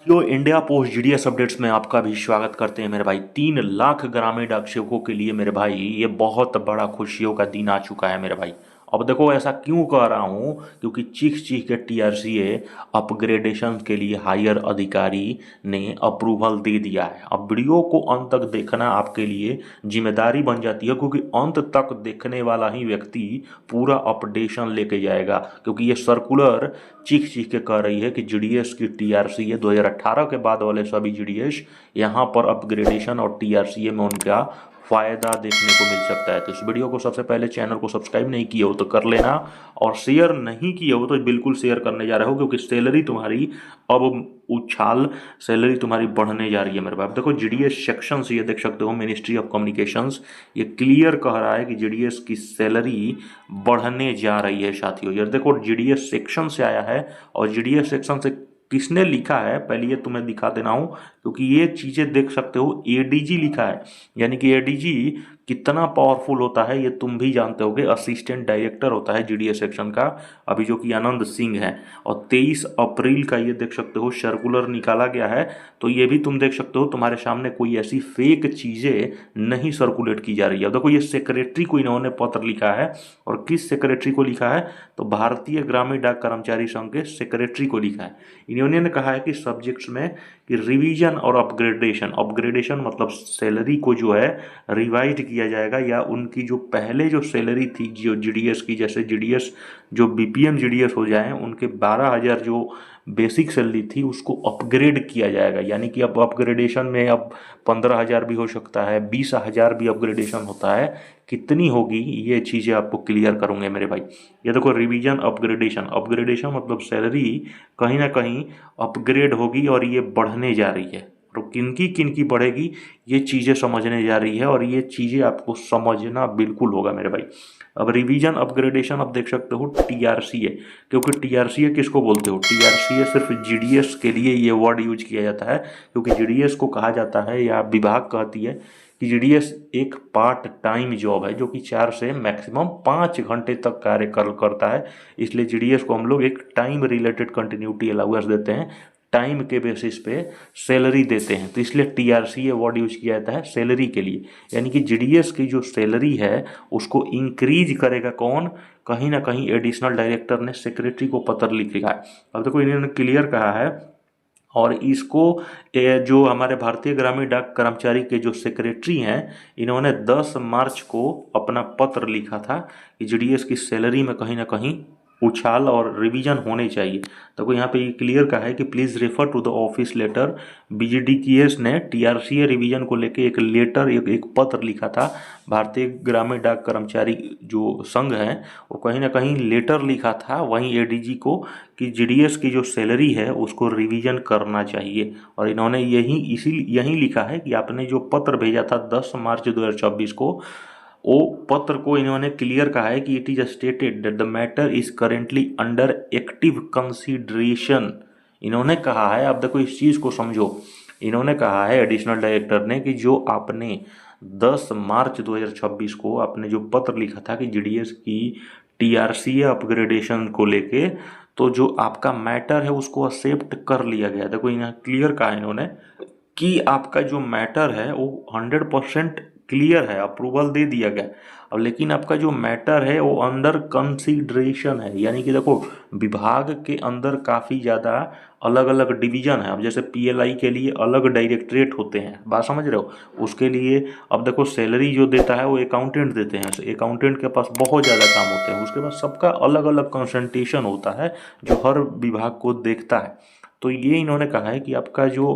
जो India post GDS updates में आपका भी स्वागत करते हैं मेरे भाई। 3 लाख ग्रामीण डाक सेवकों के लिए मेरे भाई ये बहुत बड़ा खुशियों का दिन आ चुका है मेरे भाई। अब देखो ऐसा क्यों कह रहा हूँ, क्योंकि चीख चीख के टीआरसीए अपग्रेडेशन के लिए हायर अधिकारी ने अप्रूवल दे दिया है। अब वीडियो को अंत तक देखना आपके लिए जिम्मेदारी बन जाती है, क्योंकि अंत तक देखने वाला ही व्यक्ति पूरा अपडेशन लेके जाएगा। क्योंकि ये सर्कुलर चीख चीख के कह रही है कि जीडीएस की टीआरसीए 2018 के बाद वाले सभी जीडीएस यहाँ पर अपग्रेडेशन और टीआरसीए में उनका फ़ायदा देखने को मिल सकता है। तो इस वीडियो को सबसे पहले चैनल को सब्सक्राइब नहीं किए हो तो कर लेना, और शेयर नहीं किए हो तो बिल्कुल शेयर करने जा रहे हो, क्योंकि सैलरी तुम्हारी अब उछाल सैलरी तुम्हारी बढ़ने जा रही है मेरे बाप। देखो जीडीएस सेक्शन से ये देख सकते हो, मिनिस्ट्री ऑफ कम्युनिकेशंस ये क्लियर कह रहा है कि जीडीएस की सैलरी बढ़ने जा रही है साथियों। ये देखो जीडीएस सेक्शन से आया है, और जीडीएस सेक्शन से किसने लिखा है पहले ये तुम्हें दिखा देना हूँ, क्योंकि ये चीज़ें देख सकते हो एडीजी लिखा है। यानी कि एडीजी कितना पावरफुल होता है ये तुम भी जानते होगे। असिस्टेंट डायरेक्टर होता है जीडीएस सेक्शन का, अभी जो कि आनंद सिंह है। और 23 अप्रैल का ये देख सकते हो सर्कुलर निकाला गया है। तो ये भी तुम देख सकते हो, तुम्हारे सामने कोई ऐसी फेक चीज़ें नहीं सर्कुलेट की जा रही है। देखो ये सेक्रेटरी को इन्होंने पत्र लिखा है, और किस सेक्रेटरी को लिखा है तो भारतीय ग्रामीण डाक कर्मचारी संघ के सेक्रेटरी को लिखा है। इन्होंने कहा है कि सब्जेक्ट्स में कि रिवीजन और अपग्रेडेशन, अपग्रेडेशन मतलब सैलरी को जो है रिवाइज किया जाएगा, या उनकी जो पहले जो सैलरी थी जो जीडीएस की, जैसे जीडीएस जो बीपीएम जीडीएस हो जाए उनके 12,000 जो बेसिक सैलरी थी उसको अपग्रेड किया जाएगा। यानी कि अब अपग्रेडेशन में अब 15,000 भी हो सकता है, 20,000 भी अपग्रेडेशन होता है। कितनी होगी ये चीज़ें आपको क्लियर करूँगे मेरे भाई। ये देखो रिवीजन अपग्रेडेशन, अपग्रेडेशन मतलब सैलरी कहीं ना कहीं अपग्रेड होगी और ये बढ़ने जा रही है। और किन की बढ़ेगी ये चीज़ें समझने जा रही है, और ये चीज़ें आपको समझना बिल्कुल होगा मेरे भाई। अब रिवीजन अपग्रेडेशन अब देख सकते हो टीआरसीए, क्योंकि टीआरसीए किसको बोलते हो, टीआरसीए सिर्फ जीडीएस के लिए ये वर्ड यूज किया जाता है। क्योंकि जीडीएस को कहा जाता है या विभाग कहती है कि जीडीएस एक पार्ट टाइम जॉब है, जो कि 4 से मैक्सिमम 5 घंटे तक कार्य करता है। इसलिए जीडीएस को हम लोग एक टाइम रिलेटेड कंटिन्यूटी अलाउंस देते हैं, टाइम के बेसिस पे सैलरी देते हैं। तो इसलिए टीआरसीए वर्ड यूज किया जाता है सैलरी के लिए। यानी कि जीडीएस की जो सैलरी है उसको इंक्रीज करेगा कौन, कहीं ना कहीं एडिशनल डायरेक्टर ने सेक्रेटरी को पत्र लिख लिखा है। अब देखो इन्होंने क्लियर कहा है, और इसको जो हमारे भारतीय ग्रामीण डाक कर्मचारी के जो सेक्रेटरी हैं इन्होंने 10 मार्च को अपना पत्र लिखा था कि जीडीएस की सैलरी में कहीं ना कहीं उछाल और रिवीजन होने चाहिए। तो यहाँ पे ये क्लियर कहा है कि please refer to the office letter. BGDKS ने टीआरसीए रिवीजन को लेके एक लेटर एक पत्र लिखा था। भारतीय ग्रामीण डाक कर्मचारी जो संघ है वो कहीं ना कहीं लेटर लिखा था वहीं एडीजी को कि जीडीएस की जो सैलरी है उसको रिवीजन करना चाहिए। और इन्होंने यही लिखा है कि आपने जो पत्र भेजा था 10 मार्च 2024 को, वो पत्र को इन्होंने क्लियर कहा है कि it is stated that the matter is currently under active consideration. इन्होंने कहा है, अब देखो इस चीज़ को समझो, इन्होंने कहा है एडिशनल डायरेक्टर ने कि जो आपने 10 मार्च 2026 को आपने जो पत्र लिखा था कि जीडीएस की टीआरसीए अपग्रेडेशन को लेके, तो जो आपका मैटर है उसको एक्सेप्ट कर लिया गया। देखो यहाँ क्लियर कहा है इन्होंने कि आपका जो मैटर है वो 100% क्लियर है, अप्रूवल दे दिया गया। अब लेकिन आपका जो मैटर है वो अंडर कंसीडरेशन है। यानी कि देखो विभाग के अंदर काफ़ी ज़्यादा अलग अलग डिवीजन है। अब जैसे पीएलआई के लिए अलग डायरेक्टरेट होते हैं, बात समझ रहे हो, उसके लिए अब देखो सैलरी जो देता है वो अकाउंटेंट देते हैं। अकाउंटेंट के पास बहुत ज़्यादा काम होते हैं, उसके पास सबका अलग अलग कंसंट्रेशन होता है जो हर विभाग को देखता है। तो ये इन्होंने कहा है कि आपका जो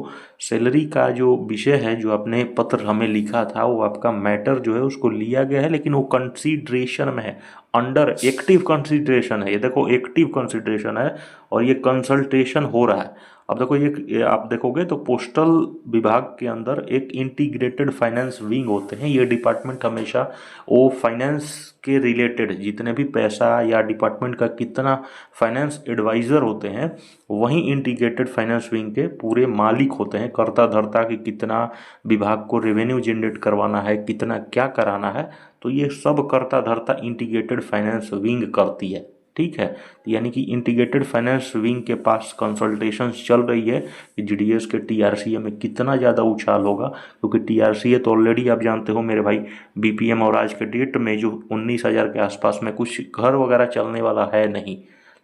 सैलरी का जो विषय है जो आपने पत्र हमें लिखा था वो आपका मैटर जो है उसको लिया गया है, लेकिन वो कंसीडरेशन में है, अंडर एक्टिव कंसीडरेशन है। ये देखो एक्टिव कंसीडरेशन है और ये कंसल्टेशन हो रहा है। अब देखो ये आप देखोगे तो पोस्टल विभाग के अंदर एक इंटीग्रेटेड फाइनेंस विंग होते हैं। ये डिपार्टमेंट हमेशा वो फाइनेंस के रिलेटेड जितने भी पैसा या डिपार्टमेंट का कितना फाइनेंस एडवाइज़र होते हैं वहीं इंटीग्रेटेड फाइनेंस विंग के पूरे मालिक होते हैं, कर्ता धर्ता कि कितना विभाग को रेवेन्यू जनरेट करवाना है, कितना क्या कराना है। तो ये सब कर्ता धर्ता इंटीग्रेटेड फाइनेंस विंग करती है। ठीक है। तो यानी कि इंटीग्रेटेड फाइनेंस विंग के पास कंसल्टेशंस चल रही है कि जीडीएस के टीआरसीए में कितना ज़्यादा उछाल होगा, क्योंकि टीआरसीए तो ऑलरेडी आप जानते हो मेरे भाई बीपीएम और आज के डेट में जो 19,000 के आसपास में कुछ घर वगैरह चलने वाला है नहीं।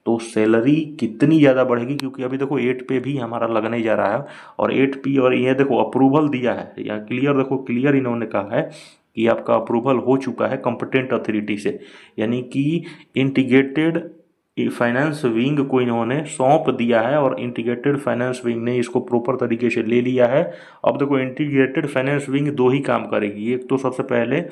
तो सैलरी कितनी ज़्यादा बढ़ेगी, क्योंकि अभी देखो 8 पे भी हमारा लगने जा रहा है, और 8 पे और ये देखो अप्रूवल दिया है, या क्लियर देखो क्लियर इन्होंने कहा है कि आपका अप्रूवल हो चुका है कॉम्पिटेंट अथॉरिटी से, यानी कि इंटीग्रेटेड फाइनेंस विंग को इन्होंने सौंप दिया है और इंटीग्रेटेड फाइनेंस विंग ने इसको प्रॉपर तरीके से ले लिया है। अब देखो इंटीग्रेटेड फाइनेंस विंग दो ही काम करेगी, एक तो सबसे पहले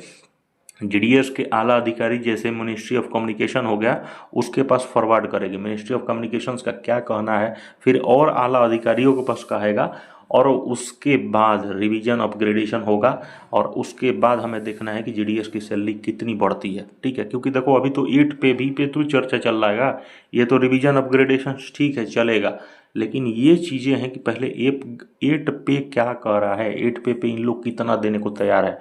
जीडीएस के आला अधिकारी जैसे मिनिस्ट्री ऑफ कम्युनिकेशन हो गया उसके पास फॉरवर्ड करेगी, मिनिस्ट्री ऑफ कम्युनिकेशंस का क्या कहना है फिर और आला अधिकारियों के पास कहेगा, और उसके बाद रिवीजन अपग्रेडेशन होगा, और उसके बाद हमें देखना है कि जीडीएस की सैलरी कितनी बढ़ती है। ठीक है, क्योंकि देखो अभी तो 8 पे भी पे तो चर्चा चल रहा है, ये तो रिवीजन अपग्रेडेशन ठीक है चलेगा, लेकिन ये चीज़ें हैं कि पहले 8 पे क्या कह रहा है, 8 पे इन लोग कितना देने को तैयार है।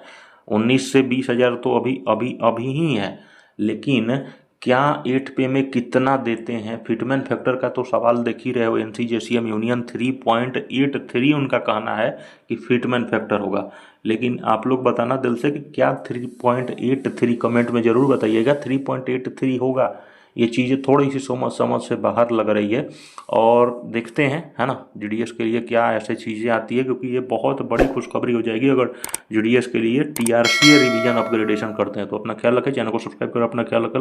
19 से 20,000 तो अभी अभी अभी ही है, लेकिन क्या 8 पे में कितना देते हैं, फिटमेन फैक्टर का तो सवाल देख ही रहे हो। एनसीजेसीएम यूनियन 3.83 उनका कहना है कि फिटमेन फैक्टर होगा, लेकिन आप लोग बताना दिल से कि क्या 3.83, कमेंट में ज़रूर बताइएगा 3.83 होगा। ये चीज़ें थोड़ी सी समझ समझ से बाहर लग रही है, और देखते हैं है ना जीडीएस के लिए क्या ऐसे चीज़ें आती है, क्योंकि ये बहुत बड़ी खुशखबरी हो जाएगी अगर जीडीएस के लिए टीआरसी रिवीजन अपग्रेडेशन करते हैं। तो अपना ख्याल रखें, चैनल को सब्सक्राइब करें, अपना ख्याल रखें।